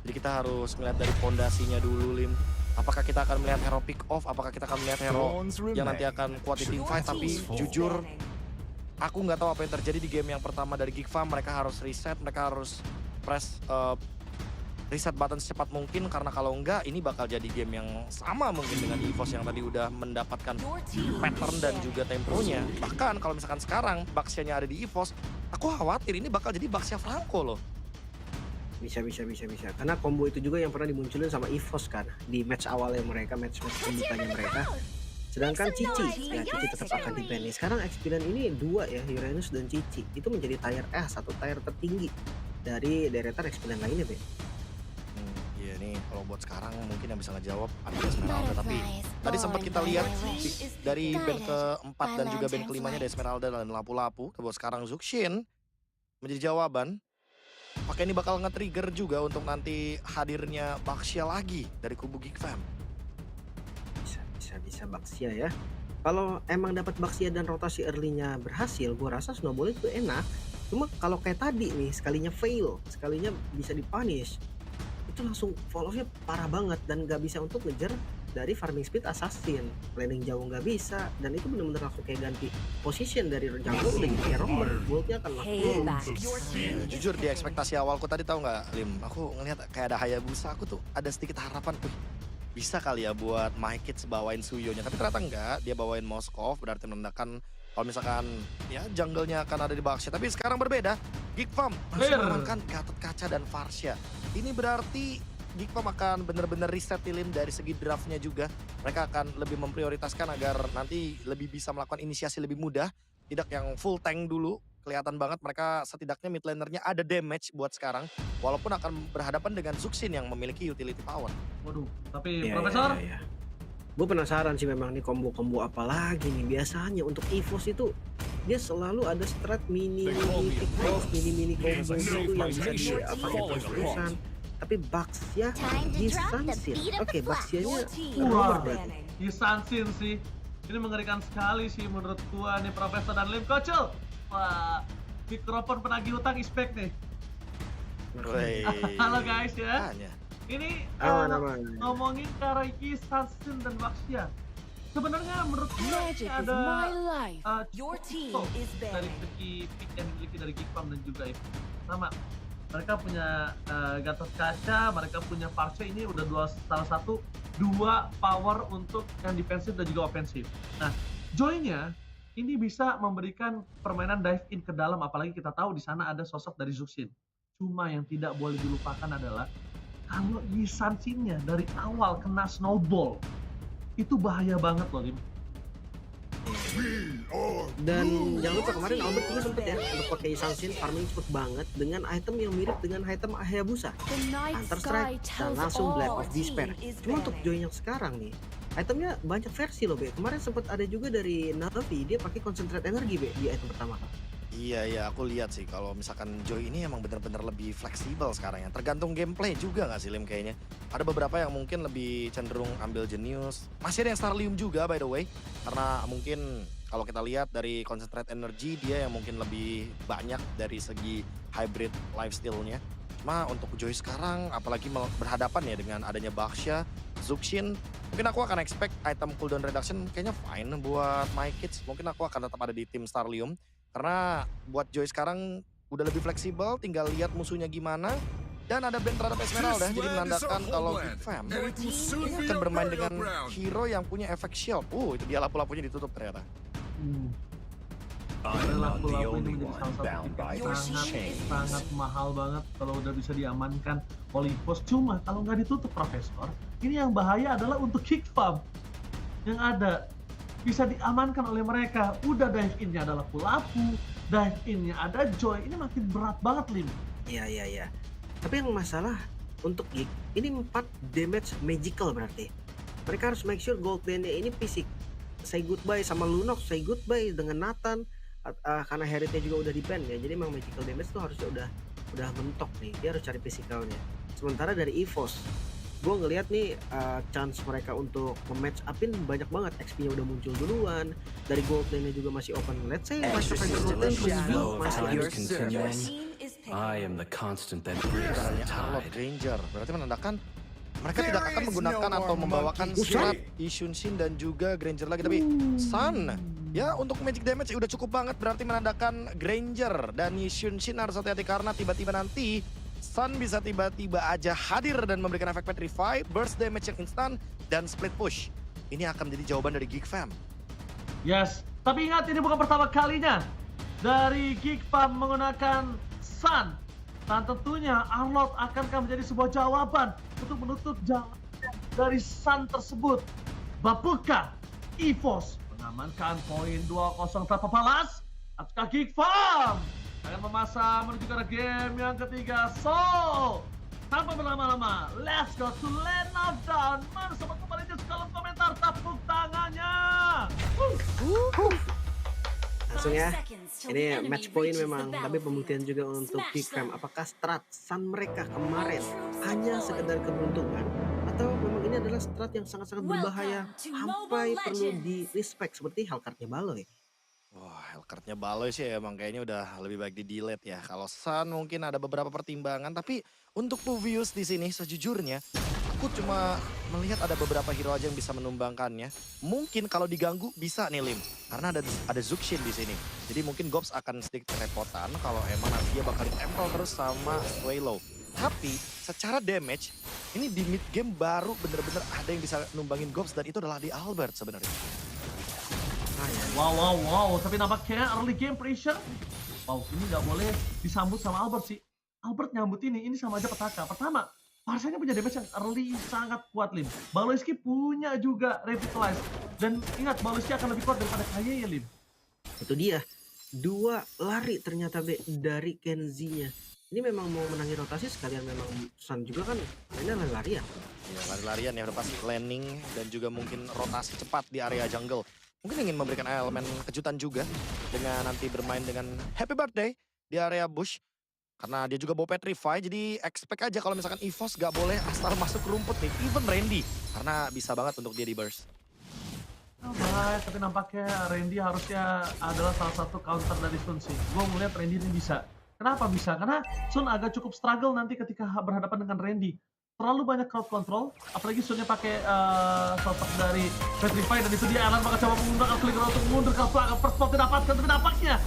Jadi kita harus melihat dari pondasinya dulu, Lim. Apakah kita akan melihat hero pick off, apakah kita akan melihat hero yang nanti akan kuat di team fight. Tapi jujur, aku nggak tahu apa yang terjadi di game yang pertama dari Geek Farm. Mereka harus reset, mereka harus press reset button secepat mungkin. Karena kalau enggak, ini bakal jadi game yang sama mungkin dengan EVOS yang tadi udah mendapatkan pattern dan juga temponya. Bahkan kalau misalkan sekarang Baxia-nya ada di EVOS, aku khawatir ini bakal jadi Baxia Franco loh. Bisa. Karena combo itu juga yang pernah dimunculin sama EVOS kan di match awalnya mereka, match pembukanya mereka. Sedangkan Cici, ya Cici tetap akan di ban nih. Sekarang Experience ini dua ya, Uranus dan Cici. Itu menjadi tier satu tier tertinggi dari deretan Experience lainnya, Be. Iya nih, kalau buat sekarang mungkin yang bisa ngejawab ada Esmeralda. Tapi tadi sempat kita lihat dari band keempat dan juga band kelimanya ada Esmeralda dan Lapu-Lapu. Buat sekarang Zuxin menjadi jawaban. Apakah ini bakal nge-trigger juga untuk nanti hadirnya Baxia lagi dari kubu Geek Fam? Bisa Baxia ya. Kalau emang dapat Baxia dan rotasi early-nya berhasil, gua rasa snowball itu enak. Cuma kalau kayak tadi nih, sekalinya fail, sekalinya bisa dipunish, itu langsung fall off-nya parah banget dan nggak bisa untuk ngejar dari farming speed assassin. Planning jauh nggak bisa, dan itu bener-bener langsung kayak ganti position dari jungle udah jadi kayak roamer. Goldnya akan langsung Jujur di ekspektasi awalku tadi tahu nggak, Lim? Aku ngelihat kayak ada Hayabusa, aku tuh ada sedikit harapan, bisa kali ya buat My Kids bawain Suyonya. Tapi ternyata enggak, dia bawain Moskov, berarti menandakan kalau misalkan ya jungle-nya akan ada di Baxia. Tapi sekarang berbeda, Geek Farm masih mengamankan Gatot Kaca dan Varsha. Ini berarti Geek Farm akan benar-benar reset Lim dari segi draftnya juga. Mereka akan lebih memprioritaskan agar nanti lebih bisa melakukan inisiasi lebih mudah. Tidak yang full tank dulu. Kelihatan banget mereka setidaknya mid lanernya ada damage buat sekarang. Walaupun akan berhadapan dengan Zuxin yang memiliki utility power. Waduh, tapi Profesor? Gue penasaran sih memang nih combo-combo apa lagi nih. Biasanya untuk EVOS itu dia selalu ada strat mini pick off, mini combo itu yang bisa dipakai terus-terusan. Tapi Baxia Yisansin. Oke, Baxia-nya nomor berarti. Yisansin sih. Ini mengerikan sekali sih menurut gua nih Profesor dan Lim Kocel. Wah, mikrofon penagih utang is back nih. Halo guys ya. Ini ngomongin cara Yisansin dan Baxia. Sebenarnya menurut gue ada cukup dari segi pick yang dimiliki dari Geek Farm dan juga itu sama. Mereka punya Gatot Kaca, mereka punya Varsha, ini udah salah satu dua power untuk yang defensif dan juga ofensif. Nah, Joy-nya ini bisa memberikan permainan dive in ke dalam, apalagi kita tahu di sana ada sosok dari Zuxin. Cuma yang tidak boleh dilupakan adalah kalau Yisansin-nya dari awal kena snowball, itu bahaya banget loh, Lim. Dan jangan lupa kemarin Albert juga sempet ya untuk pakai Yisansin farming cepet banget dengan item yang mirip dengan item Hayabusa, Hunter Strike dan langsung Blade of Despair. Cuma untuk Joy yang sekarang nih, itemnya banyak versi loh, Be. Kemarin sempet ada juga dari Navi, dia pakai Concentrate Energy, Be, di item pertama. Iya, aku lihat sih kalau misalkan Joy ini emang benar-benar lebih fleksibel sekarang ya. Tergantung gameplay juga nggak sih, Lim, kayaknya. Ada beberapa yang mungkin lebih cenderung ambil Genius. Masih ada yang Starlium juga by the way. Karena mungkin kalau kita lihat dari Concentrate Energy, dia yang mungkin lebih banyak dari segi hybrid lifestyle-nya. Cuma untuk Joy sekarang, apalagi berhadapan ya dengan adanya Baxia, Zuxin, mungkin aku akan expect item cooldown reduction kayaknya fine buat My Kids. Mungkin aku akan tetap ada di tim Starlium. Karena buat Joy sekarang udah lebih fleksibel, tinggal lihat musuhnya gimana. Dan ada band terhadap Esmeralda, jadi menandakan kalau Geek Fam ini akan bermain dengan hero yang punya efek shield. Itu dia lapu-lapunya ditutup ternyata. Lapu-lapu ini menjadi salah satu sangat mahal banget kalau udah bisa diamankan oleh EVOS. Cuma kalau nggak ditutup Profesor, ini yang bahaya adalah untuk Geek Farm yang ada. Bisa diamankan oleh mereka. Udah dive in-nya ada lapu-lapu, dive in-nya ada Joy, ini makin berat banget, Lim. Iya. Tapi yang masalah untuk Geek, ini 4 damage magical berarti. Mereka harus make sure gold lane-nya ini fisik. Say goodbye sama Lunox, say goodbye dengan Nathan, karena Heritnya juga udah di-ban ya. Jadi emang magical damage tuh harusnya udah mentok nih. Dia harus cari physicalnya. Sementara dari EVOS, gue ngelihat nih chance mereka untuk nge-match upin banyak banget. XP-nya udah muncul duluan, dari gold lane-nya juga masih open. Let's say masih I am the constant that breaks the Caranya Arlott tide. Granger. Berarti menandakan mereka tidak akan menggunakan atau membawakan strat Ishunshin dan juga Granger lagi. Tapi Sun, ya untuk magic damage udah cukup banget. Berarti menandakan Granger dan Ishunshin harus hati-hati karena tiba-tiba nanti Sun bisa tiba-tiba aja hadir dan memberikan efek Petrify, burst damage yang instan, dan split push. Ini akan menjadi jawaban dari Geek Fam. Yes, tapi ingat ini bukan pertama kalinya dari Geek Fam menggunakan Sun. Dan tentunya Arlott akan menjadi sebuah jawaban untuk menutup jalan dari Sun tersebut. Bapuka, EVOS mengamankan poin 2-0 tanpa balas. Ataukah Geek Fam akan memasang menuju ke game yang ketiga? So, tanpa berlama-lama, let's go to Land of Dawn. Mana sobat kembali di kolom komentar, tepuk tangannya. Langsung ya. Ini match point memang, tapi pembuktian juga untuk Geek Fam. Apakah strat Sun mereka kemarin hanya sekedar keberuntungan atau memang ini adalah strat yang sangat-sangat berbahaya sampai perlu di respect seperti Hellcard-nya Baloy. Wah, Hellcard-nya Baloy sih emang kayaknya udah lebih baik di delete ya. Kalau Sun mungkin ada beberapa pertimbangan, tapi untuk Puvius di sini sejujurnya aku cuma melihat ada beberapa hero aja yang bisa menumbangkannya. Mungkin kalau diganggu bisa nih Lim, karena ada Zuxin di sini. Jadi mungkin Gops akan sedikit kerepotan kalau emang nanti dia bakal ditempel terus sama Swallow. Tapi secara damage ini di mid game baru bener-bener ada yang bisa numbangin Gops dan itu adalah di Albert sebenarnya. Wow. Tapi nampaknya early game pressure. Wow, ini nggak boleh disambut sama Albert sih. Albert nyambut ini sama aja petaka. Pertama, Parsanya punya damage yang early sangat kuat, Lim. Baloyski punya juga Revitalize. Dan ingat, Baloyski akan lebih kuat daripada Kaye ya, Lim. Itu dia. 2 lari ternyata dari Kenzie-nya. Ini memang mau menangi rotasi sekalian memang Sun juga kan mainnya lari-larian. Ya, lari-larian ya udah pasti landing dan juga mungkin rotasi cepat di area jungle. Mungkin ingin memberikan elemen kejutan juga dengan nanti bermain dengan Happy Birthday di area bush. Karena dia juga bawa Petrify, jadi expect aja kalau misalkan EVOS gak boleh asal masuk rumput nih. Even Randy, karena bisa banget untuk dia di burst. Alright, tapi nampaknya Randy harusnya adalah salah satu counter dari Sun sih. Gue ngeliat Randy ini bisa. Kenapa bisa? Karena Sun agak cukup struggle nanti ketika berhadapan dengan Randy. Terlalu banyak crowd control, apalagi Sunnya pakai sosok dari Petrify, dan itu dia Alan bakal coba menggunakan flicker untuk mundur ke belakang. First spot didapatkan, tapi nampaknya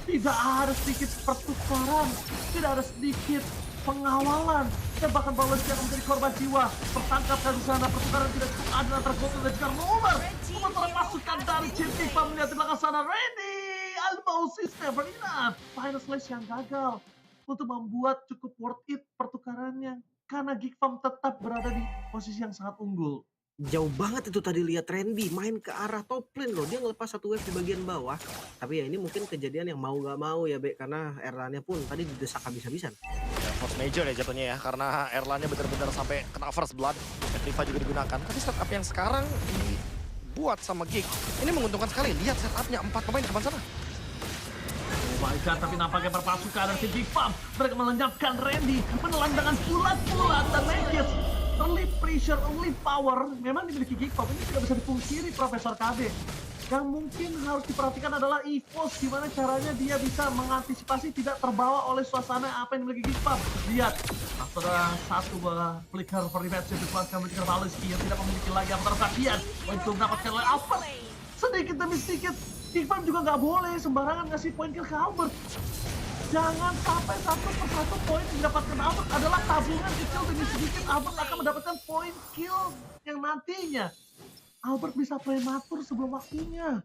tidak ada sedikit pertukaran, tidak ada sedikit pengawalan. Dan bahkan Baloyski akan menjadi korban jiwa. Tertangkapkan di sana, pertukaran tidak cukup adil antara Gold dan juga Nomor. Sementara pasukan dari Jintik melihat di belakang sana, Randy Almost never enough. Final slash yang gagal untuk membuat cukup worth it pertukarannya. Karena Geek Fam tetap berada di posisi yang sangat unggul. Jauh banget itu tadi lihat Randy main ke arah top lane loh. Dia ngelepas satu wave di bagian bawah. Tapi ya ini mungkin kejadian yang mau gak mau ya Bek. Karena Erlannya pun tadi didesak habis-habisan. Ya, force major ya jatuhnya ya. Karena Erlannya benar-benar sampai kena first blood. Petrify juga digunakan. Tapi setup yang sekarang dibuat sama Geek. Ini menguntungkan sekali. Lihat setupnya 4 pemain di depan sana. Oh my god, tapi nampaknya perpasukan dari Geek Fam. Mereka melenyapkan Randy. Menelan dengan bulat-bulat dan Magic. Early pressure, early power memang dimiliki Geek Fam. Ini tidak bisa dipungkiri Profesor KB. Yang mungkin harus diperhatikan adalah EVOS, gimana caranya dia bisa mengantisipasi tidak terbawa oleh suasana apa yang dimiliki Geek Fam. Lihat, ada satu bola flicker for revenge yang dikeluarkan oleh Baloyski yang tidak memiliki lagi apa perhatian untuk mendapatkan oleh Albert. Sedikit demi sedikit, Geek Fam juga nggak boleh sembarangan ngasih poin kill ke Albert. Jangan sampai satu persatu poin yang didapatkan Albert adalah tabungan kecil demi sedikit. Albert akan mendapatkan poin kill yang nantinya Albert bisa prematur sebelum waktunya.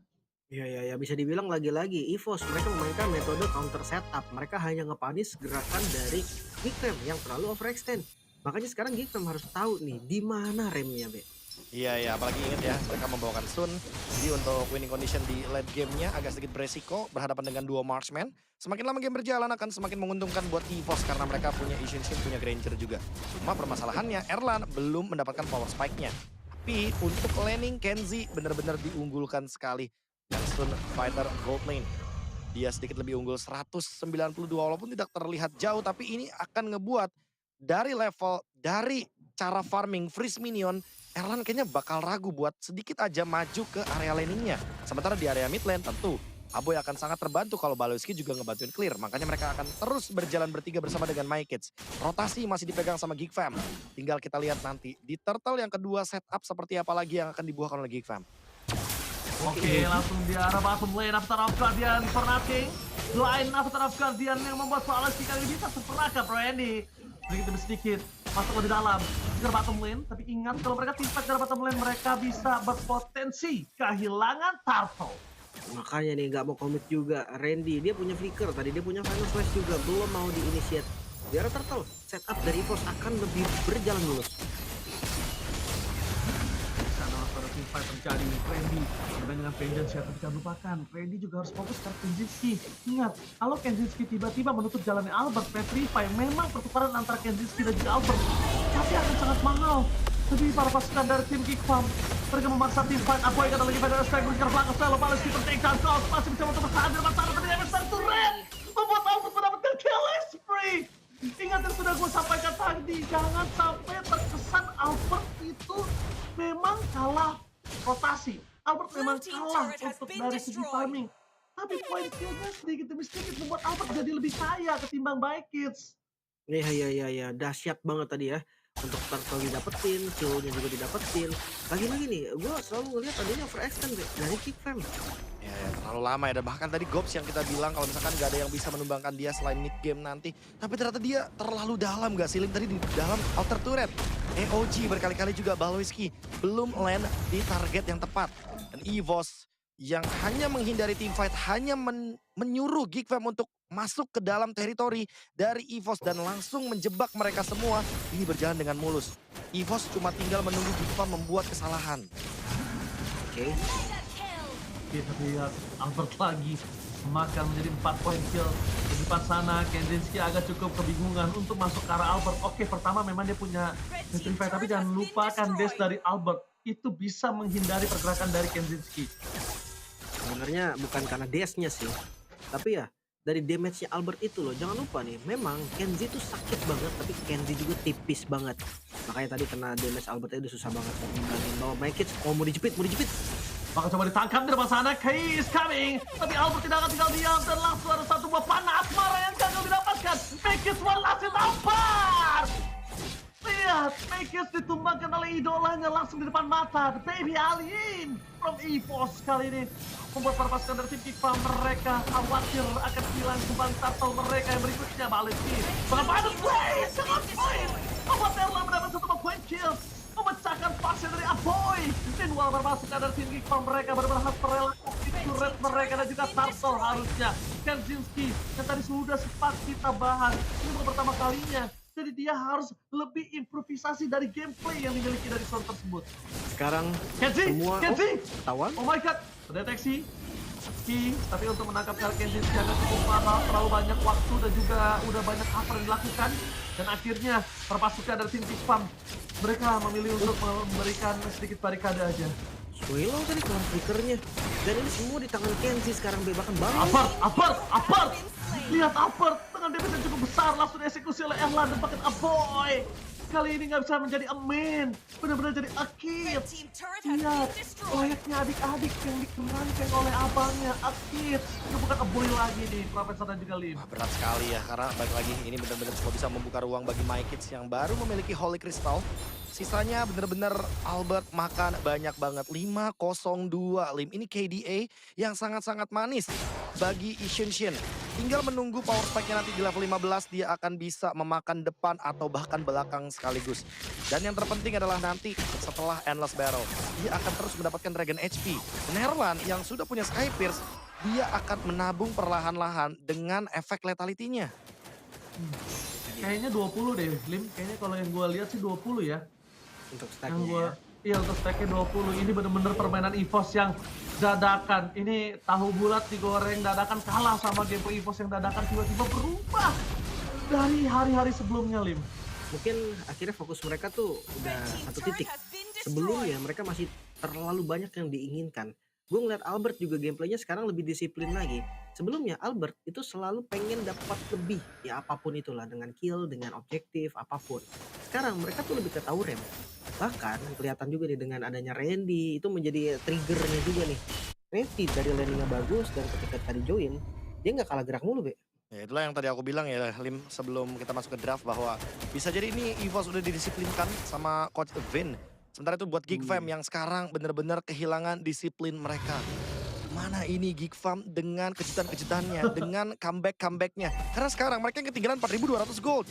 Ya bisa dibilang lagi-lagi EVOS mereka memainkan metode counter setup. Mereka hanya ngepanis gerakan dari Geek Fam yang terlalu overextend. Makanya sekarang Geek Fam harus tahu nih di mana remnya, Be. Iya, apalagi ingat ya, mereka membawakan Sun. Jadi untuk winning condition di late game-nya agak sedikit beresiko berhadapan dengan duo marksman. Semakin lama game berjalan akan semakin menguntungkan buat EVOS karena mereka punya Ishinshin, punya Granger juga. Cuma permasalahannya Erlan belum mendapatkan power spike-nya. Tapi untuk laning Kenzie benar-benar diunggulkan sekali. Dan Sun fighter gold lane. Dia sedikit lebih unggul 192 walaupun tidak terlihat jauh, tapi ini akan ngebuat dari level, dari cara farming freeze minion, Erlan kayaknya bakal ragu buat sedikit aja maju ke area laningnya. Sementara di area mid lane tentu Aboy akan sangat terbantu kalau Baloyski juga ngebantuin clear. Makanya mereka akan terus berjalan bertiga bersama dengan My Kids. Rotasi masih dipegang sama Geek Fam. Tinggal kita lihat nanti di turtle yang kedua setup seperti apa lagi yang akan dibuahkan oleh Geek Fam. Oke, langsung di arah bottom lane Avatar of Guardian for nothing. Line Avatar of Guardian yang membuat Baloyski kali ini bisa terperangkap Randy. Sedikit demi sedikit masuk lebih dalam ke bottom lane. Tapi ingat kalau mereka timpak ke bottom lane mereka bisa berpotensi kehilangan turtle. Makanya nih nggak mau komit juga. Randy dia punya flicker tadi, dia punya final flash juga, belum mau diinitiate. Biar turtle setup dari EVOS akan lebih berjalan mulus. Sana pada team fight terjadi Randy dengan Vengeance ya, tapi jangan lupakan Randy juga harus fokus ke Kenzinski. Ingat, kalau Kenzinski tiba-tiba menutup jalannya Albert, Petrify memang pertukaran antara Kenzinski dan juga Albert tapi akan sangat mahal. Tapi para pasukan dari tim Geek Farm mereka memaksa tim fight. Aboy kata lagi pada aspek bergerak belakang selalu Baloyski tertake down Cost masih bisa untuk bertahan di depan sana tapi Emerson turret membuat Albert mendapatkan kill spree. Ingat yang sudah gue sampaikan tadi, jangan sampai terkesan Albert itu memang kalah rotasi. Albert memang kalah untuk dari segi farming. Tapi poin killnya sedikit demi sedikit membuat Albert jadi lebih kaya ketimbang My Kids. Iya, dahsyat banget tadi ya. Untuk turtle didapetin, kill-nya juga didapetin. Lagi-lagi nih, gue selalu ngeliat adanya overextend dari Geek Fam. Ya, terlalu lama ya. Dan bahkan tadi Gobs yang kita bilang kalau misalkan gak ada yang bisa menumbangkan dia selain mid game nanti. Tapi ternyata dia terlalu dalam gak sih Lim tadi di dalam outer turret. EOG berkali-kali juga Baloyski belum land di target yang tepat. Dan EVOS yang hanya menghindari team fight, hanya menyuruh Geek Fam untuk masuk ke dalam teritori dari EVOS dan langsung menjebak mereka semua. Ini berjalan dengan mulus. EVOS cuma tinggal menunggu Geek Fam membuat kesalahan. Oke. Kita lihat Albert lagi memakan menjadi 4 poin kill. Di depan sana Kenzinski agak cukup kebingungan untuk masuk ke arah Albert. Oke, pertama memang dia punya Petrify, tapi jangan lupakan dash dari Albert. Itu bisa menghindari pergerakan dari Kenzinski. Sebenarnya bukan karena dash-nya sih. Tapi ya dari damage-nya Albert itu loh. Jangan lupa nih, memang Kenzie tuh sakit banget tapi Kenzie juga tipis banget. Makanya tadi kena damage Albert itu susah banget. Ngimbangin bahwa My Kids, oh mau dijepit. Maka coba ditangkap di depan sana, Kay is coming. Tapi Albert tidak akan tinggal diam dan langsung ada satu buah panah asmara yang gagal didapatkan. Make it one last tampar. Lihat, Make it ditumbangkan oleh idolanya langsung di depan mata. The baby alien from EVOS kali ini. Membuat para pasukan dari tim Geek Farm mereka khawatir akan hilang kembali turtle mereka yang berikutnya. Baloyski bahkan pada play, sangat poin. Membuat Erla mendapat satu poin kill. Memecahkan pasnya dari Aboy. Meanwhile para pasukan dari tim Geek Farm mereka benar-benar merelakan turret mereka dan juga turtle harusnya. Kenzinski yang tadi sudah sempat kita bahas. Ini bukan pertama kalinya. Jadi dia harus lebih improvisasi dari gameplay yang dimiliki dari zone tersebut. Sekarang Kenzie, semua ketahuan. Oh my god, terdeteksi. Tapi untuk menangkap Kenzinski agak cukup mahal, terlalu banyak waktu dan juga udah banyak apa yang dilakukan. Dan akhirnya perpasukan dari tim Geek Farm mereka memilih untuk memberikan sedikit barikade aja. Swelo tadi keluar flickernya. Dan ini semua di tangan Kenzie sekarang, bahkan banget. Apart. Lihat Apart dengan damage yang cukup besar langsung dieksekusi oleh Erlan dan paket Aboy. Kali ini nggak bisa menjadi a main, benar-benar jadi a kid. Lihat, layaknya adik-adik yang dikembangkan oleh abangnya, a kid. Itu bukan a boy lagi nih, Profesor dan juga Lim. Wah, berat sekali ya, karena balik lagi ini benar-benar cuma bisa membuka ruang bagi My Kids yang baru memiliki Holy Crystal. Sisanya benar-benar Albert makan banyak banget. 5-0-2 Lim. Ini KDA yang sangat-sangat manis bagi Ishinshin. Tinggal menunggu power spike-nya nanti di level 15, dia akan bisa memakan depan atau bahkan belakang sekaligus. Dan yang terpenting adalah nanti setelah Endless Battle, dia akan terus mendapatkan Dragon HP. Nerlan yang sudah punya Sky Pierce, dia akan menabung perlahan-lahan dengan efek lethality-nya. Kayaknya 20 deh, Lim. Kayaknya kalau yang gue lihat sih 20 ya. Untuk Yang stacknya gue, ya. iya untuk stacknya 20. Ini bener-bener permainan EVOS yang dadakan. Ini tahu bulat digoreng dadakan kalah sama gameplay EVOS yang dadakan tiba-tiba berubah dari hari-hari sebelumnya, Lim. Mungkin akhirnya fokus mereka tuh udah satu titik. Sebelumnya mereka masih terlalu banyak yang diinginkan. Gue ngeliat Albert juga gameplaynya sekarang lebih disiplin lagi. Sebelumnya Albert itu selalu pengen dapat lebih, ya apapun itulah, dengan kill, dengan objektif, apapun. Sekarang mereka tuh lebih ke tahu rem. Bahkan kelihatan juga nih dengan adanya Randy, itu menjadi triggernya juga nih. Revy dari landingnya bagus dan ketika tadi join, dia nggak kalah gerak mulu, Be. Ya itulah yang tadi aku bilang ya, Lim, sebelum kita masuk ke draft bahwa bisa jadi ini EVOS udah didisiplinkan sama Coach Vin. Sementara itu buat Geek Fam yang sekarang bener-bener kehilangan disiplin mereka. Mana ini Geek Fam dengan kejutan-kejutannya, dengan comeback-comebacknya. Karena sekarang mereka yang ketinggalan 4.200 gold.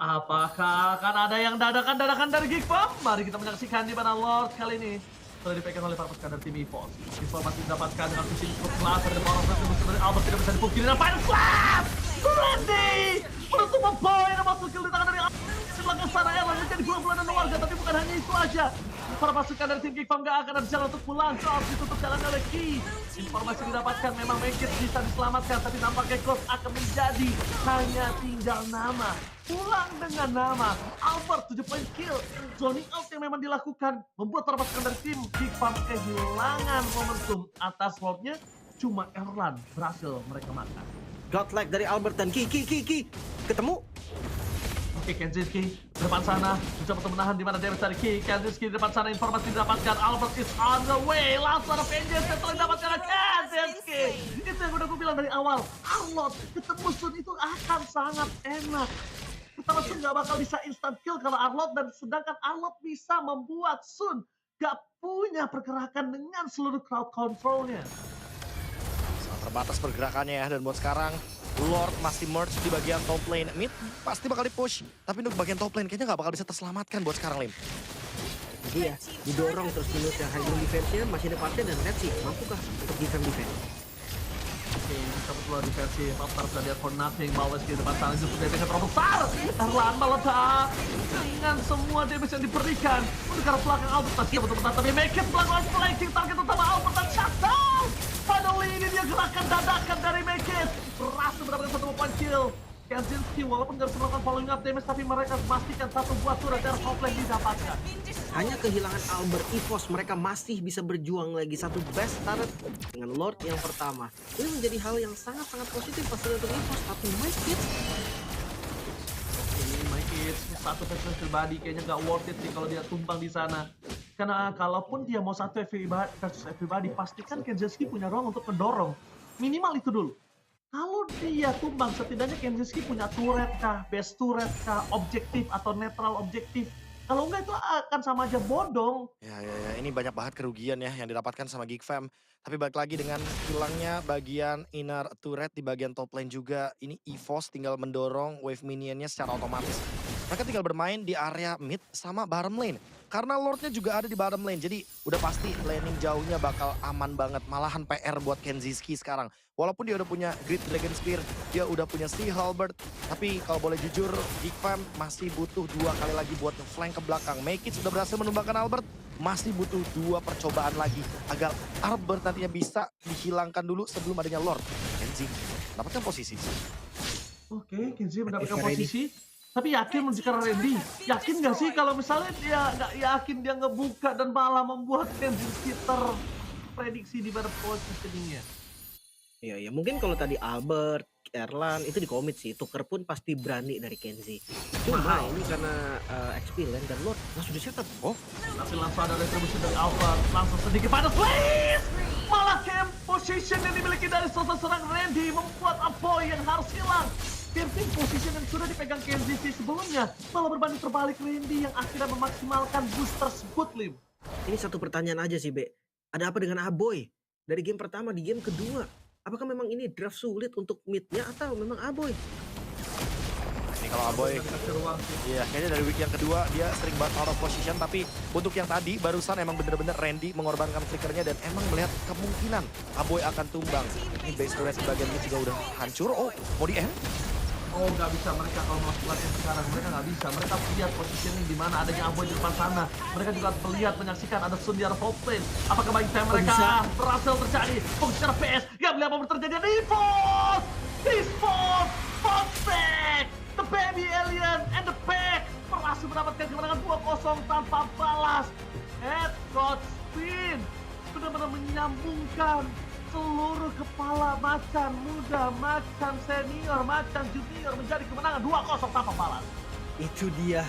Apakah akan ada yang dadakan dari Geek Fam? Mari kita menyaksikan di mana Lord kali ini sudah dipegang oleh para pasukan dari tim EVOS. Informasi didapatkan dengan visi cukup kelas dari orang dari Albert tidak bisa dipungkiri dan Final Slap! Randy! Menutup boy yang masuk kill di tangan dari Albert. Di belakang sana yang menjadi bulan-bulan dan warga, tapi bukan hanya itu aja. Para pasukan dari tim Geek Fam gak akan ada jalan untuk pulang, so harus ditutup jalannya oleh Key. Informasi didapatkan memang Make It bisa diselamatkan, tapi nampaknya Ghost akan menjadi hanya tinggal nama. Pulang dengan nama Albert 7 point kill. Zoning out yang memang dilakukan membuat para pasukan dari tim Geek Fam kehilangan momentum. Atas Lordnya cuma Erlan berhasil mereka makan. Godlike dari Albert dan Ki. Ketemu. Oke, Kenzinski di depan sana mencoba untuk menahan di mana damage dari Ki. Kenzinski di depan sana informasi didapatkan Albert is on the way. Langsung ada vengeance yang telah didapatkan oleh Kenzinski. Itu yang udah gue bilang dari awal. Arlott ketemu Sun itu akan sangat enak. Pertama Sun gak bakal bisa instant kill kalau Arlott, dan sedangkan Arlott bisa membuat Sun gak punya pergerakan dengan seluruh crowd controlnya. Sangat terbatas pergerakannya ya, dan buat sekarang Lord masih merge di bagian top lane. Mid pasti bakal di-push, tapi untuk bagian top lane kayaknya nggak bakal bisa terselamatkan buat sekarang, Lim. Iya, didorong terus minus yang high defense-nya masih ada partai dan Red sih. Mampukah untuk defense? Oke, kita keluar di versi Popstar sudah lihat for nothing. Bawes di depan sana justru damage yang terlalu besar. Erlan meledak dengan semua damage yang diberikan. Untuk arah belakang Albert masih betul-betul, tapi Make It melakukan flanking target utama Albert dan shutdown. Finally ini dia gerakan dadakan dari Make It. Berhasil mendapatkan 1 point kill. Kenzinski walaupun gak bisa melakukan following up damage, tapi mereka memastikan 1 buah turret dari top lane didapatkan. Hanya kehilangan Albert EVOS, mereka masih bisa berjuang lagi satu best turret dengan Lord yang pertama. Ini menjadi hal yang sangat-sangat positif pastinya untuk EVOS, tapi My Kids. Ini My Kids, satu versus pribadi kayaknya gak worth it sih kalau dia tumbang di sana. Karena kalaupun dia mau satu versus everybody, pastikan Kenzinski punya ruang untuk mendorong. Minimal itu dulu. Kalau dia tumbang, setidaknya Kenzinski punya turret kah, base turret kah, objektif atau netral objektif. Kalau enggak itu akan sama aja bodong. Ya, ini banyak banget kerugian ya yang didapatkan sama Geek Fam. Tapi balik lagi dengan hilangnya bagian inner turret di bagian top lane juga. Ini EVOS tinggal mendorong wave minionnya secara otomatis. Mereka tinggal bermain di area mid sama bottom lane. Karena Lordnya juga ada di bottom lane, jadi udah pasti laning jauhnya bakal aman banget. Malahan PR buat Kenzinski sekarang. Walaupun dia udah punya Great Dragon Spear, dia udah punya Sea Halberd. Tapi kalau boleh jujur, Geek Fam masih butuh 2 kali lagi buat flank ke belakang. Make It sudah berhasil menumbangkan Albert, masih butuh 2 percobaan lagi. Agar Albert nantinya bisa dihilangkan dulu sebelum adanya Lord. Kenzi dapatkan posisi. Oke, Kenzi mendapatkan posisi. Tapi yakin menjadikan Randy, yakin gak sih kalau misalnya dia gak yakin dia ngebuka dan malah membuat Kenzinski terprediksi di pada positioningnya? Iya, mungkin kalau tadi Albert, Erlan itu di commit sih, Tuker pun pasti berani dari Kenzi. Cuma ini karena experience dan Lord langsung di setup. Oh, tapi langsung ada retribusi dari Albert, langsung sedikit pada Slash! Malah camp position yang dimiliki dari seorang Randy membuat Apoy yang harus hilang. Camping position yang sudah dipegang Kenzinski sebelumnya malah berbanding terbalik Randy yang akhirnya memaksimalkan boost tersebut, Lim. Ini satu pertanyaan aja sih, Be. Ada apa dengan Aboy? Dari game pertama di game kedua, apakah memang ini draft sulit untuk mid-nya atau memang Aboy? Ini kalau Aboy, iya kayaknya dari week yang kedua dia sering banget out of position. Tapi untuk yang tadi barusan emang bener-bener Randy mengorbankan flickernya dan emang melihat kemungkinan Aboy akan tumbang. Ini base turret di bagian mid juga udah hancur. Oh, mau di-end? Oh, nggak bisa mereka kalau melakukan latihan sekarang. Mereka nggak bisa. Mereka melihat positioning di mana adanya Aboy di depan sana. Mereka juga melihat, menyaksikan ada Sun di arah top lane. Apakah baik time mereka berhasil terjadi? Fokus secara PS. Nggak melihat apa terjadi. Ada EVOS! EVOS! Bounce back! The baby alien and the pack berhasil mendapatkan kemenangan 2-0 tanpa balas. Head coach spin benar-benar menyambungkan seluruh kepala macan muda, macan senior, macan junior menjadi kemenangan 2-0 tanpa balas. Itu dia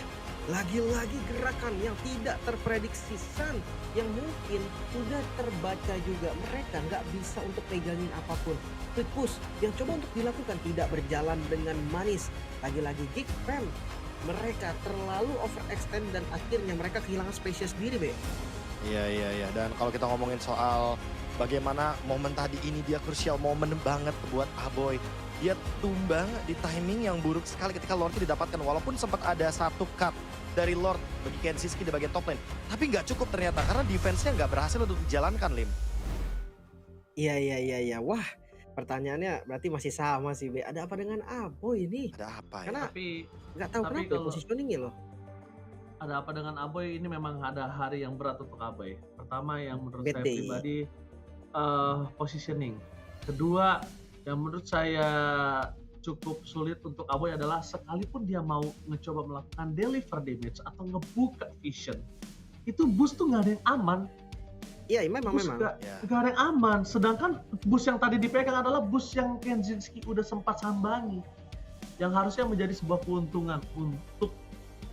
Lagi-lagi gerakan yang tidak terprediksi Sun yang mungkin sudah terbaca juga. Mereka nggak bisa untuk pegangin apapun. Quick push yang coba untuk dilakukan tidak berjalan dengan manis. Lagi-lagi Geek Fam, mereka terlalu overextend dan akhirnya mereka kehilangan spesies sendiri, Be. Iya. Dan kalau kita ngomongin soal bagaimana momen tadi ini dia crucial momen banget buat Aboy. Dia tumbang di timing yang buruk sekali ketika Lordnya didapatkan. Walaupun sempat ada satu cut dari Lord bagi Kensiski di bagian top lane. Tapi nggak cukup ternyata karena defense-nya nggak berhasil untuk dijalankan, Lim. Iya. Wah, pertanyaannya berarti masih sama sih, Be. Ada apa dengan Aboy ini? Ada apa ya? Karena Tapi nggak tahu tapi kenapa ya kalau- positioningnya loh. ada apa dengan Aboy, ini memang ada hari yang berat untuk Aboy. Pertama yang menurut Bad saya day. pribadi positioning. Kedua yang menurut saya cukup sulit untuk Aboy adalah sekalipun dia mau mencoba melakukan deliver damage atau ngebuka vision, itu boost tuh nggak ada yang aman. Iya, memang. Ya. Nggak ada yang aman. Sedangkan boost yang tadi dipegang adalah boost yang Kenzinski udah sempat sambangi, yang harusnya menjadi sebuah keuntungan untuk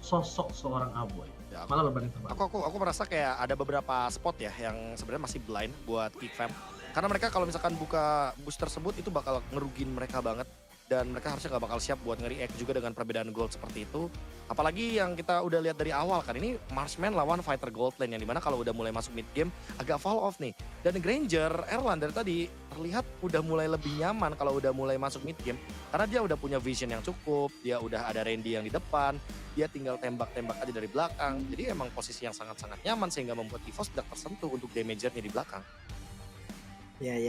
sosok seorang Aboy. Ya, Malah berbanding terbalik. Aku merasa kayak ada beberapa spot ya yang sebenarnya masih blind buat Geek Fam. Karena mereka kalau misalkan buka boost tersebut itu bakal ngerugin mereka banget. Dan mereka harusnya nggak bakal siap buat nge-react juga dengan perbedaan gold seperti itu. Apalagi yang kita udah lihat dari awal kan, ini Marksman lawan Fighter Gold Lane yang dimana kalau udah mulai masuk mid game agak fall off nih. Dan Granger, Erlan dari tadi terlihat udah mulai lebih nyaman kalau udah mulai masuk mid game. Karena dia udah punya vision yang cukup, dia udah ada Randy yang di depan, dia tinggal tembak-tembak aja dari belakang. Jadi emang posisi yang sangat-sangat nyaman sehingga membuat EVOS tidak tersentuh untuk damager-nya di belakang. Ya.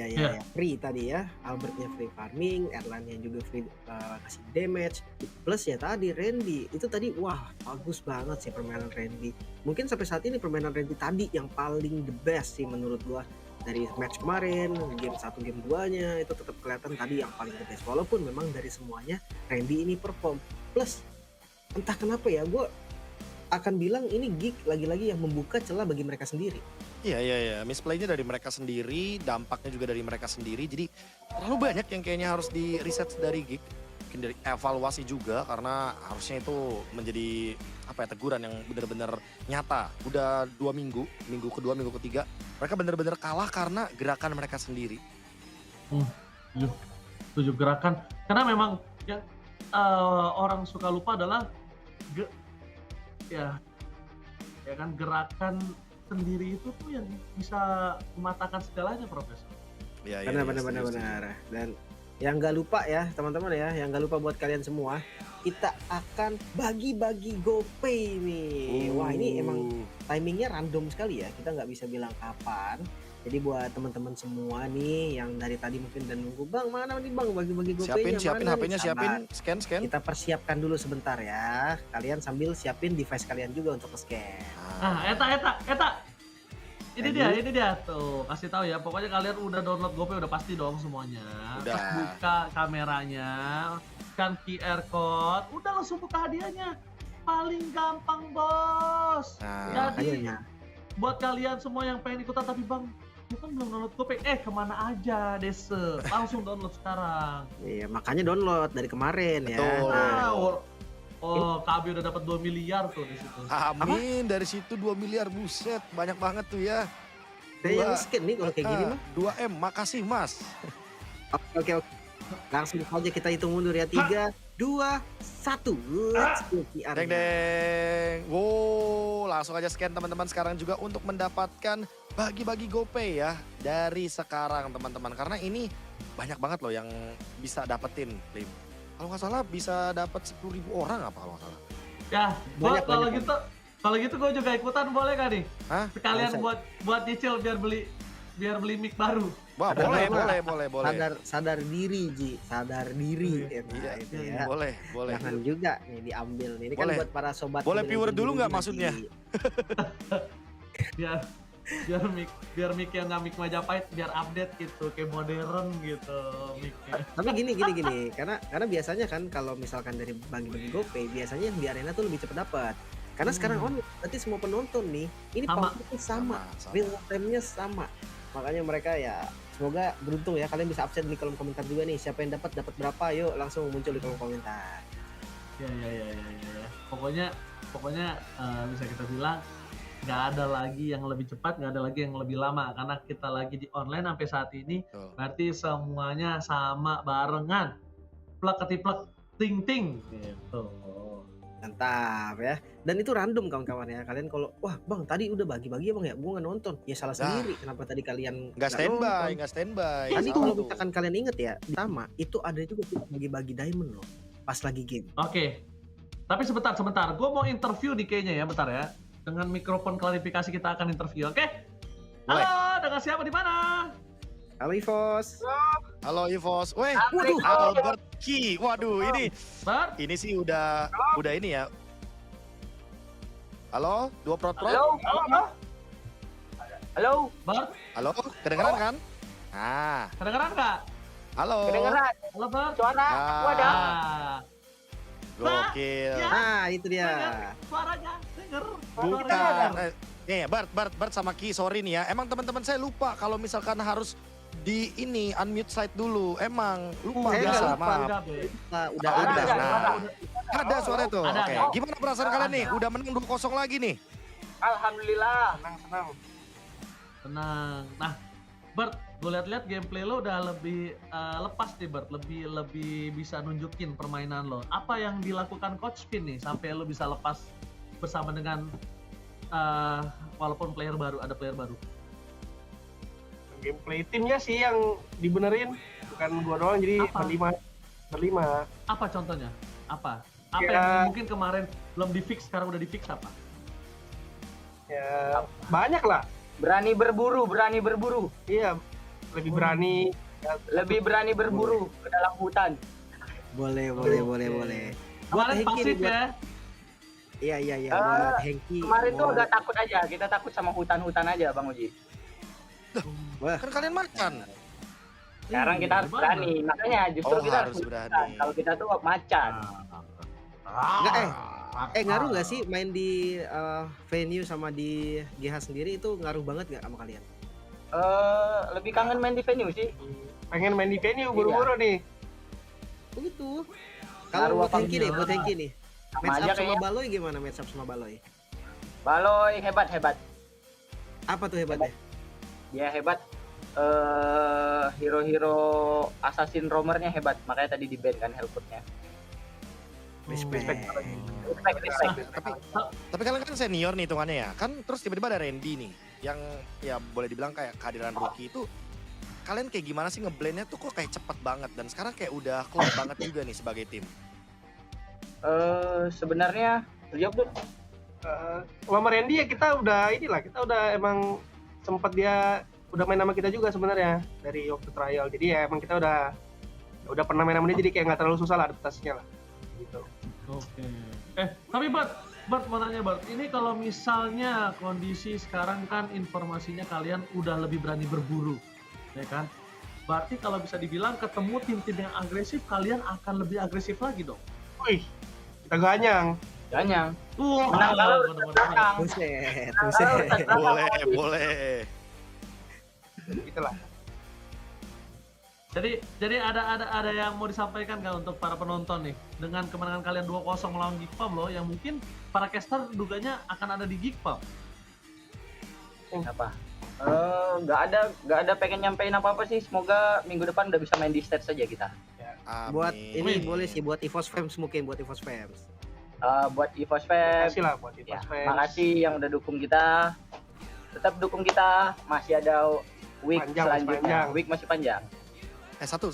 Free tadi ya, Albertnya free farming, Erlannya juga free kasih damage. Plus ya tadi Randy, itu tadi wah bagus banget sih permainan Randy. Mungkin sampai saat ini permainan Randy tadi yang paling the best sih menurut gua. Dari match kemarin, game 1, game 2-nya itu tetap kelihatan tadi yang paling the best. Walaupun memang dari semuanya Randy ini perform. Plus entah kenapa ya, gua akan bilang ini Geek lagi-lagi yang membuka celah bagi mereka sendiri. Iya. Misplaynya dari mereka sendiri, dampaknya juga dari mereka sendiri. Jadi terlalu banyak yang kayaknya harus di reset dari Geek. Mungkin dari evaluasi juga karena harusnya itu menjadi teguran yang benar-benar nyata. Udah 2 minggu kedua, minggu ketiga, mereka benar-benar kalah karena gerakan mereka sendiri. 7 gerakan. Karena memang yang orang suka lupa adalah ya kan gerakan sendiri itu tuh yang bisa mematahkan segalanya, Profesor. Iya, Benar. Dan yang nggak lupa ya teman-teman ya, yang nggak lupa buat kalian semua, kita akan bagi-bagi GoPay nih. Wah ini emang timingnya random sekali ya, kita nggak bisa bilang kapan. Jadi buat teman-teman semua nih yang dari tadi mungkin udah nunggu, Bang mana nih Bang bagi-bagi GoPay-nya, Siapin mana HP-nya, nih? siapin, Sabar. scan. Kita persiapkan dulu sebentar ya. Kalian sambil siapin device kalian juga untuk scan. Eta. Ini Ready? dia tuh, kasih tahu ya. Pokoknya kalian udah download GoPay udah pasti dong semuanya. Udah. Terus buka kameranya, scan QR code, udah langsung buka hadiahnya. Paling gampang, Bos. Nah, Jadi Makanya. buat kalian semua yang pengen ikutan tapi Bang, bukan belum download GoPay. Kemana aja, Dese? Langsung download sekarang. Iya, makanya download dari kemarin ya. Betul. Nah, KB udah dapat 2 miliar tuh di situ. amin, dari situ 2 miliar, buset, banyak banget tuh ya. saya yang scan nih kalau kayak gini mah. 2M, makasih Mas. Oke. Langsung aja kita hitung mundur ya. 3, 2, 1. Let's go QR-nya. Deng. Wow, langsung aja scan teman-teman sekarang juga untuk mendapatkan bagi-bagi GoPay ya dari sekarang teman-teman. Karena ini banyak banget loh yang bisa dapetin, Lim. Kalau nggak salah bisa dapat 10.000 orang apa kalau nggak salah. Ya, Banyak, kalau banyak. gitu gue juga ikutan boleh gak nih? Hah? Sekalian Nggak buat nyicil biar beli mic baru. Wah, Ada boleh. Sadar diri Ji, sadar diri. Iya. Nah, itu ya. Boleh. Jangan juga nih diambil nih. Ini kan Boleh. buat para sobat. Boleh milenial viewer dulu nggak juga, maksudnya? Ji. biar mic yang nggak mic Majapahit biar update gitu, kayak modern gitu micnya. Tapi gini karena biasanya kan kalau misalkan dari bagi-bagi GoPay biasanya yang di arena tuh lebih cepat dapat. Karena sekarang online berarti semua penonton nih ini Sama. powernya sama, real time-nya sama. Makanya mereka ya semoga beruntung ya, kalian bisa absen di kolom komentar juga nih siapa yang dapat berapa, yuk langsung muncul di kolom komentar. Ya. Pokoknya bisa kita bilang nggak ada lagi yang lebih cepat, nggak ada lagi yang lebih lama karena kita lagi di online sampai saat ini. Betul. Berarti semuanya sama barengan. Plek ketiplek ting ting gitu. Mantap ya. Dan itu random kawan-kawan ya. Kalian kalau wah bang tadi udah bagi-bagi ya bang ya, gue nggak nonton. Ya salah sendiri. Kenapa tadi kalian Nggak standby, nonton? nggak standby. Tadi Salah kalau tuh. misalkan kalian inget ya, pertama itu ada juga tuh bagi-bagi diamond loh. Pas lagi game. Oke. Tapi sebentar. Gue mau interview nih kayaknya ya, bentar ya. Dengan mikrofon klarifikasi kita akan interview, oke? Boleh. Halo, dengan siapa di mana? Halo Ivos. Halo Ivos. Weh, Waduh. Albert Key. Waduh, Bert? ini sih udah ini ya. Halo, dua prot. Halo, Bert? Halo, kedengeran kan? Ah, Kedengeran nggak? halo. kedengeran Halo, Bert? suara? Ah. Wadah. Ah, Gokil. Ya. Nah itu dia. suaranya denger. Bukan. Nih, Bart sama Ki, sorry nih ya. Emang teman-teman saya lupa kalau misalkan harus di ini unmute site dulu. Emang lupa Saya biasa, nggak lupa. maaf. Udah Oh, ada. udah. Nah, ada suara tuh. Ada, Oke. ada. Gimana perasaan kalian nih? Udah menang 2-0 lagi nih. Alhamdulillah. Senang. Tenang. Nah, Bert, gue lihat-lihat gameplay lo udah lebih lepas nih, Bert. Lebih bisa nunjukin permainan lo. Apa yang dilakukan Coach Pin nih sampai lo bisa lepas bersama dengan walaupun ada player baru. Gameplay timnya sih yang dibenerin, bukan gua doang, jadi Apa? berlima. Apa contohnya? Apa Ya. yang mungkin kemarin belum di-fix, sekarang udah di-fix apa? Ya banyak lah. Berani berburu. Iya, lebih berani. Lebih berani berburu ke dalam hutan. Boleh. Kemarin pasif ya. Iya. Buat Hengki. Kemarin tuh mau- agak takut aja. Kita takut sama hutan-hutan aja, Bang Uji. Wah, Kan kalian macan. Sekarang kita harus gimana? berani. Makanya justru Oh, kita harus harus berani. berani. Kalau kita tuh macan. Enggak, ngaruh nggak sih main di venue sama di GH sendiri itu ngaruh banget nggak sama kalian? Lebih kangen main di venue sih. Pengen main di venue buru-buru nih. Begitu. Ngaruh Kalau buat apa Hengki nih, Sama Match aja up sama kayaknya. Baloy gimana match up sama Baloy? Baloy hebat. Apa tuh hebatnya? Dia hebat. Hero-hero assassin roamernya hebat. Makanya tadi di-ban kan Hellfoot-nya. Respect. Respect. Tapi kalian kan senior nih hitungannya ya. Kan terus tiba-tiba ada Randy nih. Yang ya boleh dibilang kayak kehadiran rookie itu. Kalian kayak gimana sih ngeblendnya tuh kok kayak cepet banget. Dan sekarang kayak udah klop banget juga nih sebagai tim. Sebenarnya jawab dulu. Sama Randy ya kita udah emang sempet dia udah main sama kita juga sebenarnya dari waktu trial. Jadi ya emang kita udah pernah main sama dia, jadi kayak nggak terlalu susah lah adaptasinya lah. Gitu. Oke. Tapi Bart mau nanya Bart, ini kalau misalnya kondisi sekarang kan informasinya kalian udah lebih berani berburu, ya kan? Berarti kalau bisa dibilang ketemu tim-tim yang agresif, kalian akan lebih agresif lagi dong? Wih, kita ganyang. Ganyang. Wah, Menang kalau bener-bener. belakang. Buset. Boleh. Gitulah. Jadi ada yang mau disampaikan nggak untuk para penonton nih dengan kemenangan kalian 2-0 melawan Geekpam loh, yang mungkin para caster duganya akan ada di Geekpam. Apa? Nggak ada pengen nyampein apa sih. Semoga minggu depan udah bisa main di stage saja kita. Amin. Buat ini Amin. boleh sih buat EVOS Fans mungkin buat EVOS Fans. Buat EVOS Fans, Makasih lah buat ya, Ivos fans. makasih yang udah dukung kita. Tetap dukung kita. Masih ada week Panjang, selanjutnya. panjang. Week masih panjang. Satu.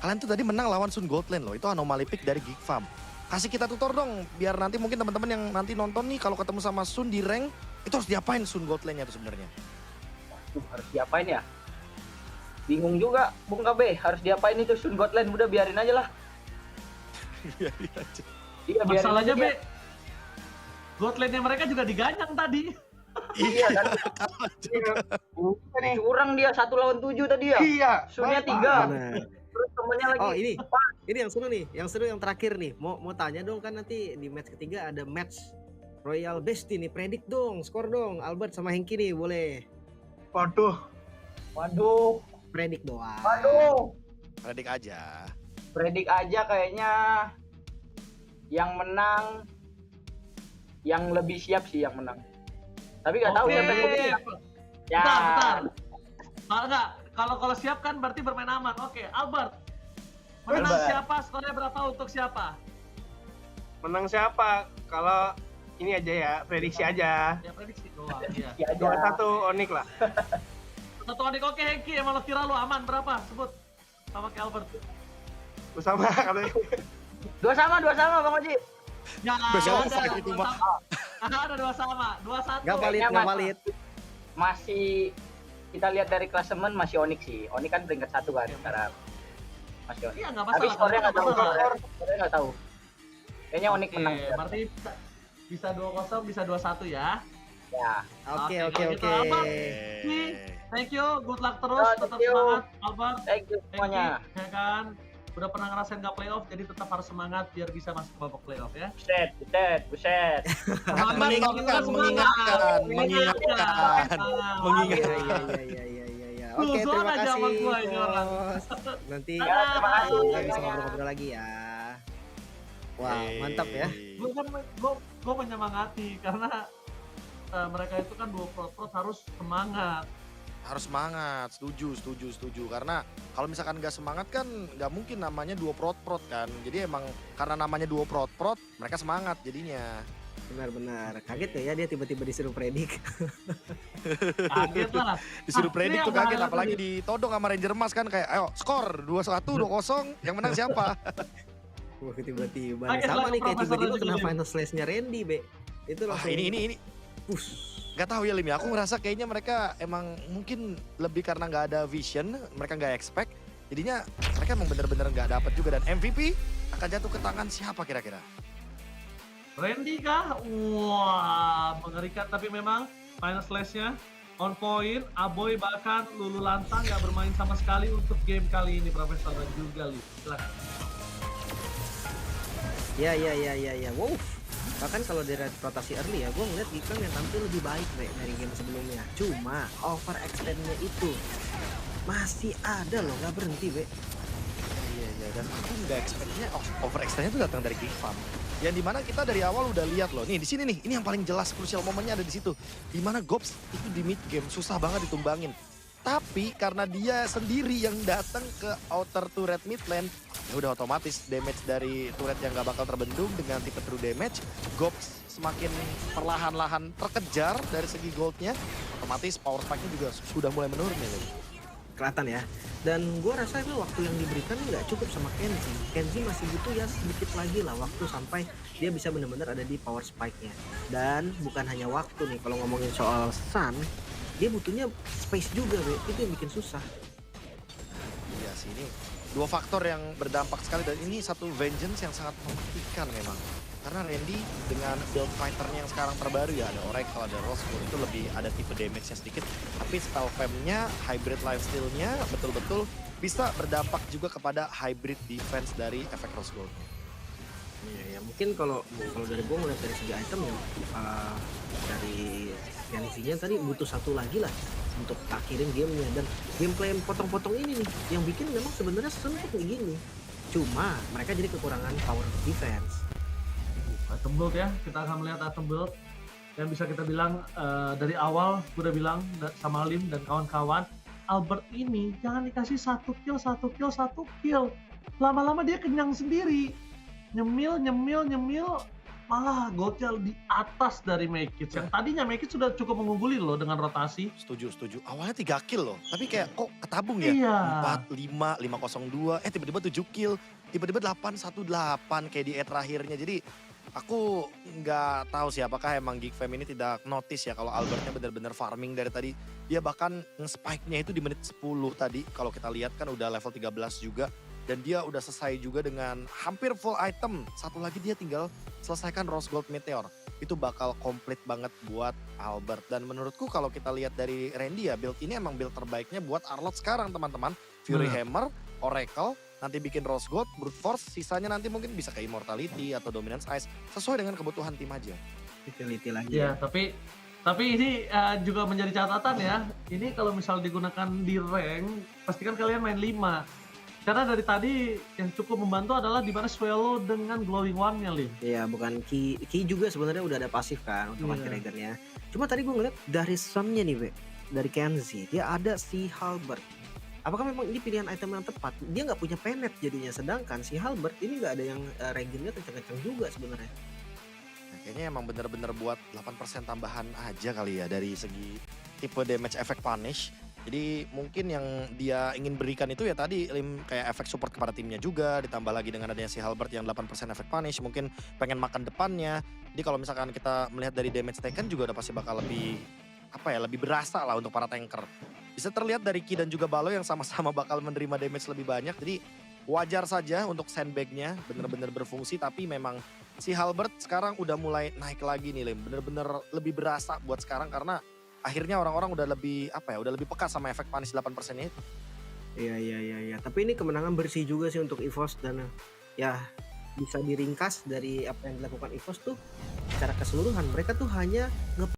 Kalian tuh tadi menang lawan Sun Goldland loh. Itu anomali pick dari Geek Farm. Kasih kita tutor dong. Biar nanti mungkin teman-teman yang nanti nonton nih kalau ketemu sama Sun di rank. Itu harus diapain Sun Goldland-nya tuh sebenarnya? Harus diapain ya? Bingung juga, Bung KB. Harus diapain itu Sun Gotland? Udah biarin aja lah. Biarin aja. Iya, biarin Masalahnya aja Be, dia. Godland-nya mereka juga diganyang tadi. Iya kan. Iya. Kita nih. Curang dia 1 lawan 7 tadi ya. Iya. Sunnya Bapak. 3. Nah, Terus temennya lagi. oh ini yang seru nih, yang terakhir nih. Mau tanya dong kan nanti di match ketiga ada match Royal Destiny. Predik dong, skor dong. Albert sama Hengki nih boleh. Waduh. Waduh. Predik doang. Waduh. Predik aja. Predik aja kayaknya yang menang yang lebih siap sih yang menang. Tapi nggak tahu siapa yang lebih siap. Ya. Bentar. Enggak, kalau siap kan berarti bermain aman. Oke, Albert. Menang Albert. siapa? Skornya berapa untuk siapa? Menang siapa? Kalau ini aja ya, prediksi aja. Ya prediksi doang. Iya. Ya aja. 2-1 Onyx lah. Satu adik. Oke, Hengki, emang lo kira lu aman berapa? Sebut. Sama kayak Albert. Bersama katanya. Dua sama Bang Oji. Ya, Besok ada sakit itu, dua Mbak. sama. Ada 2 sama. 2-1. Nggak valid, Kayaknya nggak mas- valid. Masih kita lihat dari klasemen masih Onyx sih. Onyx kan peringkat 1 kan sekarang. Masih Onyx. Iya, nggak Tapi masalah. skornya nggak tahu. masalah. Skornya nggak tahu. Kayaknya Onyx Oke, menang. berarti bisa 2-0, bisa 2-1 ya. Ya. Oke, Oke, oke, kalau gitu, oke. Albert. Thank you, good luck terus, Oh, tetap thank you. semangat, Albert. Thank you Hengki, semuanya. ya kan? Udah pernah ngerasain nggak playoff, jadi tetap harus semangat biar bisa masuk ke babak playoff ya. Buset. Mengingatkan. Iya. Oke, Luzon terima aja sama kasih, gua ini orang. Bos. Nanti Ya, terima kasih. kita bisa ngobrol-ngobrol lagi ya. Wah, mantap ya. Gue menyemangati karena mereka itu kan dua pro harus semangat. Harus semangat, setuju. Karena kalau misalkan nggak semangat kan nggak mungkin namanya duo prot kan. Jadi emang karena namanya duo prot, mereka semangat jadinya. Benar-benar. Kaget ya dia tiba-tiba disuruh predik. Kaget lah. Disuruh Ah, predik ini tuh yang kaget, bahaya apalagi tadi. ditodong sama Ranger Mas kan kayak ayo skor 2-1, 2-0, yang menang siapa? Wah, tiba-tiba. Kaget Sama lah nih kayak Profesor tiba-tiba juga kena nih. final slash-nya Randy, Be. Itu Wah langsung ini push. nggak tahu ya Lim ya, aku ngerasa kayaknya mereka emang mungkin lebih karena nggak ada vision, mereka nggak expect, jadinya mereka emang bener-bener nggak dapet juga, dan MVP akan jatuh ke tangan siapa kira-kira? Randy kah? Wah, mengerikan tapi memang final slash-nya on point. Aboy bahkan Lulu Lantang nggak bermain sama sekali untuk game kali ini, Profesor dan juga Lim. Silakan. Ya. Wow. Bahkan kalau dari rotasi early ya, gue ngeliat Gikram yang tampil lebih baik Be, dari game sebelumnya. Cuma overextend-nya itu masih ada loh, nggak berhenti Be. Iya, dan aku nggak expect-nya overextend-nya itu datang dari Gigfam. Yang dimana kita dari awal udah lihat loh, nih di sini nih, ini yang paling jelas krusial momennya ada di situ. Dimana Gops itu di mid game susah banget ditumbangin. Tapi karena dia sendiri yang datang ke outer turret mid lane, ya udah otomatis damage dari turret yang gak bakal terbendung dengan tipe true damage. Gops semakin perlahan-lahan terkejar dari segi goldnya, otomatis power spike-nya juga sudah mulai menurun ya. Kelihatan ya. Dan gue rasa itu waktu yang diberikan nggak cukup sama Kenzie. Kenzie masih butuh ya sedikit lagi lah waktu sampai dia bisa benar-benar ada di power spike-nya. Dan bukan hanya waktu nih, kalau ngomongin soal Sun, dia butuhnya space juga, Be. Itu yang bikin susah. Iya sih, ini dua faktor yang berdampak sekali, dan ini satu vengeance yang sangat mematikan memang. Karena Randy dengan build fighternya yang sekarang terbaru ya, ada Oracle, ada Roscoe, itu lebih ada tipe damage-nya sedikit. Tapi spell fam-nya, hybrid lifesteal-nya betul-betul bisa berdampak juga kepada hybrid defense dari efek Roscoe. Iya, ya mungkin kalau dari gue ngeliat dari segi item ya, dari Kenzie-nya tadi butuh satu lagi lah untuk akhirin gamenya. Dan gameplay yang potong-potong ini nih yang bikin memang sebenarnya sempit kayak gini. Cuma mereka jadi kekurangan power defense. Item build ya, kita akan melihat item build yang bisa kita bilang dari awal gue udah bilang sama Lim dan kawan-kawan, Albert ini jangan dikasih satu kill, lama-lama dia kenyang sendiri, nyemil, malah goldnya di atas dari Mekits yang tadinya Mekits sudah cukup mengungguli loh dengan rotasi. Setuju. Awalnya 3 kill loh, tapi kayak kok ketabung ya? Iya. 4, 5, 502, tiba-tiba 7 kill, tiba-tiba 818 kayak di terakhirnya. Jadi aku nggak tahu sih apakah emang Geek Fam ini tidak notice ya kalau Albertnya benar-benar farming dari tadi. Dia bahkan nge-spike-nya itu di menit 10 tadi, kalau kita lihat kan udah level 13 juga. Dan dia udah selesai juga dengan hampir full item. Satu lagi dia tinggal selesaikan Rose Gold Meteor. Itu bakal komplit banget buat Albert. Dan menurutku kalau kita lihat dari Randy ya, build ini emang build terbaiknya buat Arlott sekarang teman-teman. Fury Hammer, Oracle, nanti bikin Rose Gold, Brute Force, sisanya nanti mungkin bisa ke Immortality atau Dominance Ice. Sesuai dengan kebutuhan tim aja. Utility lagi Ya, tapi ini juga menjadi catatan ya. Ini kalau misal digunakan di rank, pastikan kalian main 5. Karena dari tadi yang cukup membantu adalah di mana Swallow dengan glowing one-nya, Lim. Iya, bukan Ki juga sebenarnya udah ada pasif kan untuk Iya. anti-regen-nya. Cuma tadi gue ngeliat dari Sun-nya nih, Be, dari Kenzie, dia ada si Halberd. Apakah memang ini pilihan item yang tepat? Dia nggak punya penet jadinya, sedangkan si Halberd ini nggak ada yang regennya kenceng-kenceng juga sebenarnya. Nah, kayaknya emang bener-bener buat 8% tambahan aja kali ya dari segi tipe damage effect punish. Jadi mungkin yang dia ingin berikan itu ya tadi Lim kayak efek support kepada timnya juga, ditambah lagi dengan adanya si Halberd yang 8% efek punish, mungkin pengen makan depannya. Jadi kalau misalkan kita melihat dari damage taken juga udah pasti bakal lebih lebih berasa lah untuk para tanker. Bisa terlihat dari Ki dan juga Balo yang sama-sama bakal menerima damage lebih banyak. Jadi wajar saja untuk sandbag-nya bener-bener berfungsi, tapi memang si Halberd sekarang udah mulai naik lagi nih Lim. Bener-bener lebih berasa buat sekarang karena akhirnya orang-orang udah lebih udah lebih peka sama efek punish 8% itu. Iya. Tapi ini kemenangan bersih juga sih untuk EVOS dan ya bisa diringkas dari apa yang dilakukan EVOS tuh secara keseluruhan. Mereka tuh hanya